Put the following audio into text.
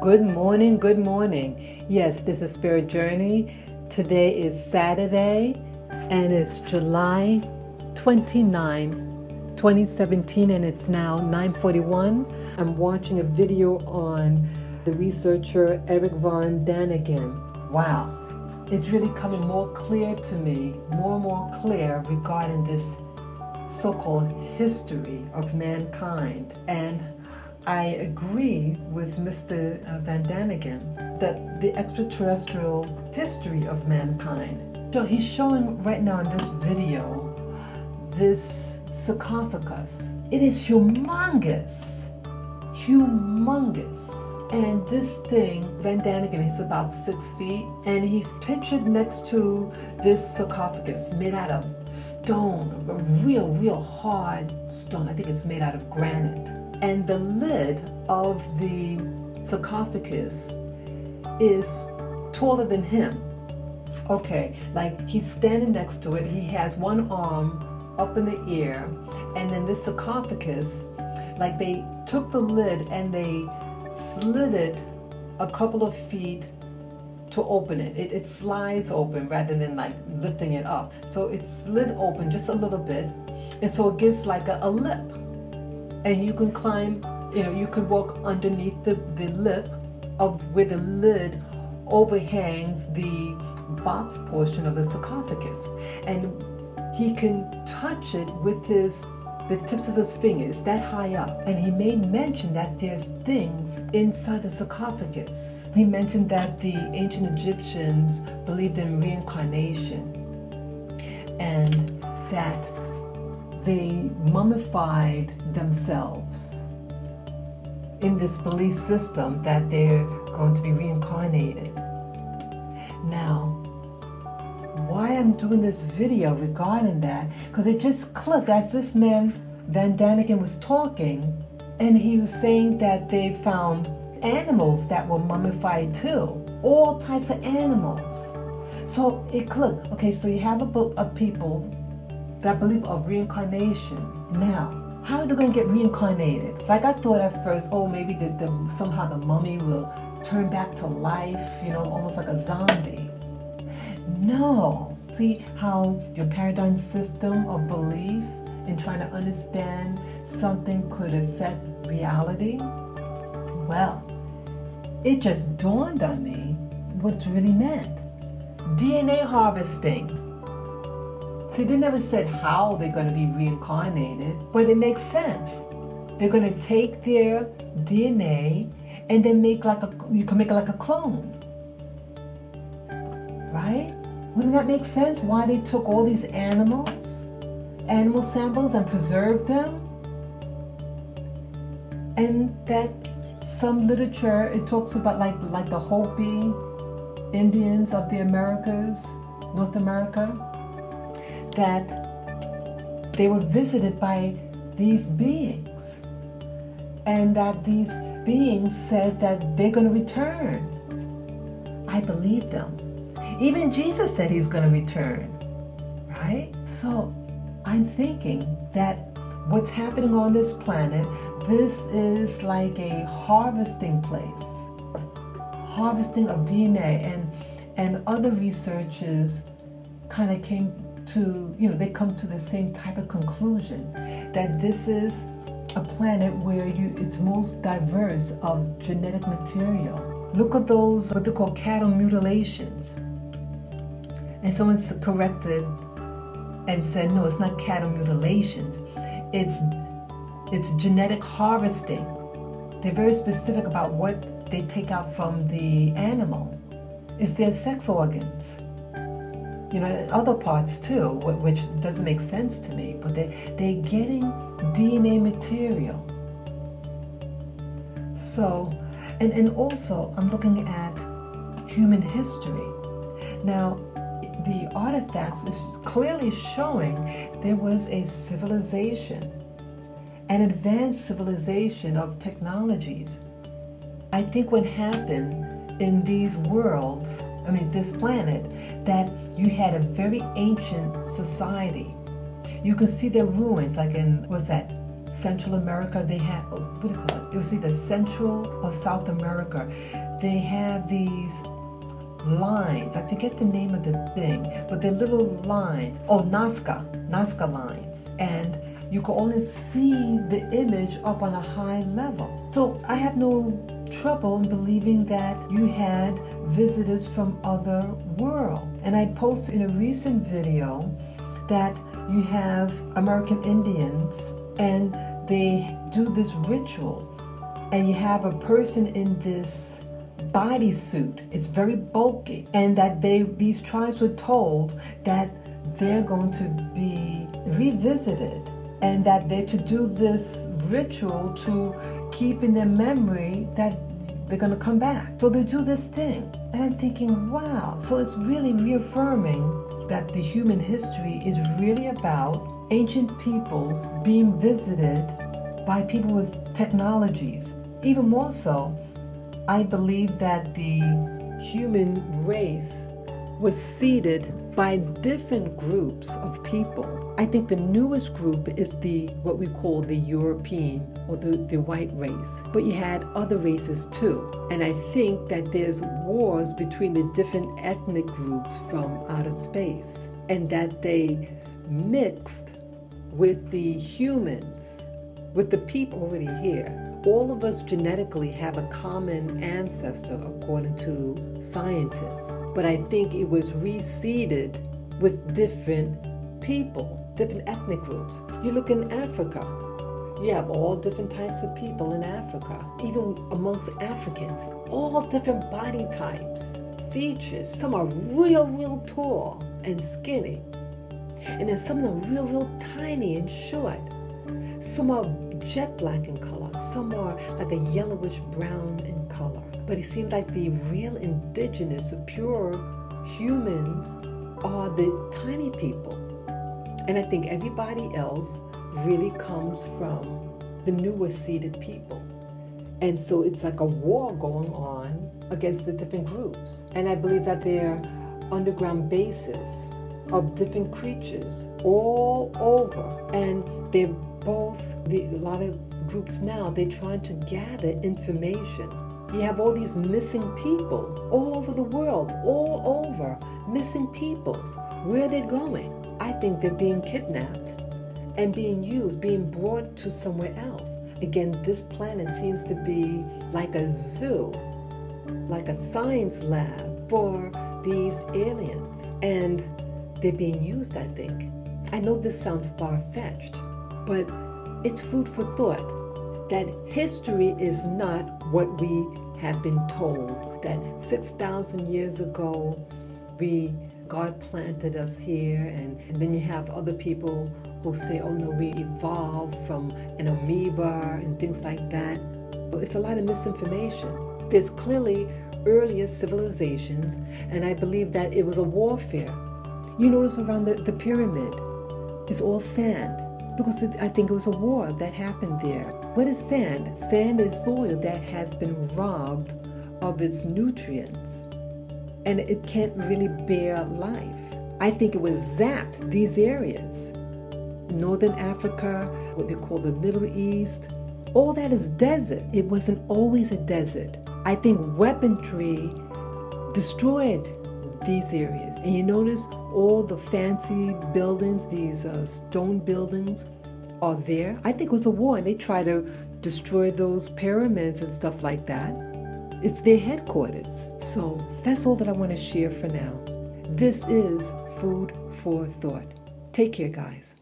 Good morning, good morning. Yes, this is Spirit Journey. Today is Saturday and it's July 29, 2017 and it's now 9:41. I'm watching a video on the researcher Erich Von Daniken. Wow, it's really coming more clear to me, more and more clear regarding this so-called history of mankind. And I agree with Mr. Van Daniken that the extraterrestrial history of mankind. So he's showing right now in this video this sarcophagus. It is humongous, humongous. And this thing, Van Daniken, is about 6 feet, and he's pictured next to this sarcophagus made out of stone, a real hard stone. I think it's made out of granite. And the lid of the sarcophagus is taller than him. Okay, like he's standing next to it. He has one arm up in the air, and then this sarcophagus, like they took the lid and they slid it a couple of feet to open it. It slides open rather than like lifting it up. So it's slid open just a little bit, and so it gives like a lip. And you can climb, you could walk underneath the lip of where the lid overhangs the box portion of the sarcophagus. And he can touch it with the tips of his fingers that high up. And he made mention that there's things inside the sarcophagus. He mentioned that the ancient Egyptians believed in reincarnation and that they mummified themselves in this belief system that they're going to be reincarnated. Now, why I'm doing this video regarding that, because it just clicked as this man Van Daniken was talking, and he was saying that they found animals that were mummified too, all types of animals. So it clicked. Okay, so you have a book of people that believe of reincarnation. Now, how are they going to get reincarnated? Like I thought at first, oh, maybe somehow the mummy will turn back to life, almost like a zombie. No. See how your paradigm system of belief in trying to understand something could affect reality? Well, it just dawned on me what it's really meant. DNA harvesting. See, they never said how they're going to be reincarnated, but it makes sense. They're going to take their DNA and then you can make like a clone. Right? Wouldn't that make sense? Why they took all these animal samples and preserved them? And that some literature, it talks about like the Hopi Indians of the Americas, North America, that they were visited by these beings, and that these beings said that they're going to return. I believe them. Even Jesus said he's going to return, right? So I'm thinking that what's happening on this planet, this is like a harvesting place, harvesting of DNA, and other researchers kind of came to, they come to the same type of conclusion, that this is a planet where it's most diverse of genetic material. Look at those, what they call cattle mutilations. And someone's corrected and said, no, it's not cattle mutilations. It's genetic harvesting. They're very specific about what they take out from the animal. It's their sex organs. And other parts too, which doesn't make sense to me, but they're getting DNA material. So, and also I'm looking at human history. Now, the artifacts is clearly showing there was a civilization, an advanced civilization of technologies. I think what happened in these worlds, this planet, that you had a very ancient society. You can see their ruins, like in, Central America, they have, what do you call it? It was either Central or South America. They have these lines. I forget the name of the thing, but they're little lines. Oh, Nazca lines. And you can only see the image up on a high level. So I have no trouble in believing that you had visitors from other world. And I posted in a recent video that you have American Indians and they do this ritual, and you have a person in this bodysuit. It's very bulky, and that these tribes were told that they're going to be revisited, and that they're to do this ritual to keep in their memory that they're going to come back. So they do this thing, and I'm thinking, wow. So it's really reaffirming that the human history is really about ancient peoples being visited by people with technologies. Even more so, I believe that the human race was seeded by different groups of people. I think the newest group is what we call the European or the white race. But you had other races too. And I think that there's wars between the different ethnic groups from outer space, and that they mixed with the humans, with the people already here. All of us genetically have a common ancestor, according to scientists. But I think it was reseeded with different people, different ethnic groups. You look in Africa, you have all different types of people in Africa, even amongst Africans, all different body types, features. Some are real tall and skinny. And then some of them real tiny and short. Some are jet black in color. Some are like a yellowish brown in color. But it seems like the real indigenous, pure humans are the tiny people. And I think everybody else really comes from the newer seeded people. And so it's like a war going on against the different groups. And I believe that they're underground bases of different creatures all over. And they're a lot of groups now, they're trying to gather information. You have all these missing people all over the world, all over, missing peoples. Where are they going? I think they're being kidnapped and being used, being brought to somewhere else. Again, this planet seems to be like a zoo, like a science lab for these aliens. And they're being used, I think. I know this sounds far-fetched, but it's food for thought that history is not what we have been told, that 6,000 years ago, God planted us here, and then you have other people who say, oh no, we evolved from an amoeba and things like that. But it's a lot of misinformation. There's clearly earlier civilizations, and I believe that it was a warfare. You notice around the pyramid, it's all sand, because I think it was a war that happened there. What is sand? Sand is soil that has been robbed of its nutrients, and it can't really bear life. I think it was zapped, these areas. Northern Africa, what they call the Middle East, all that is desert. It wasn't always a desert. I think weaponry destroyed these areas. And you notice all the fancy buildings, these stone buildings are there. I think it was a war, and they try to destroy those pyramids and stuff like that. It's their headquarters. So that's all that I want to share for now. This is Food for Thought. Take care, guys.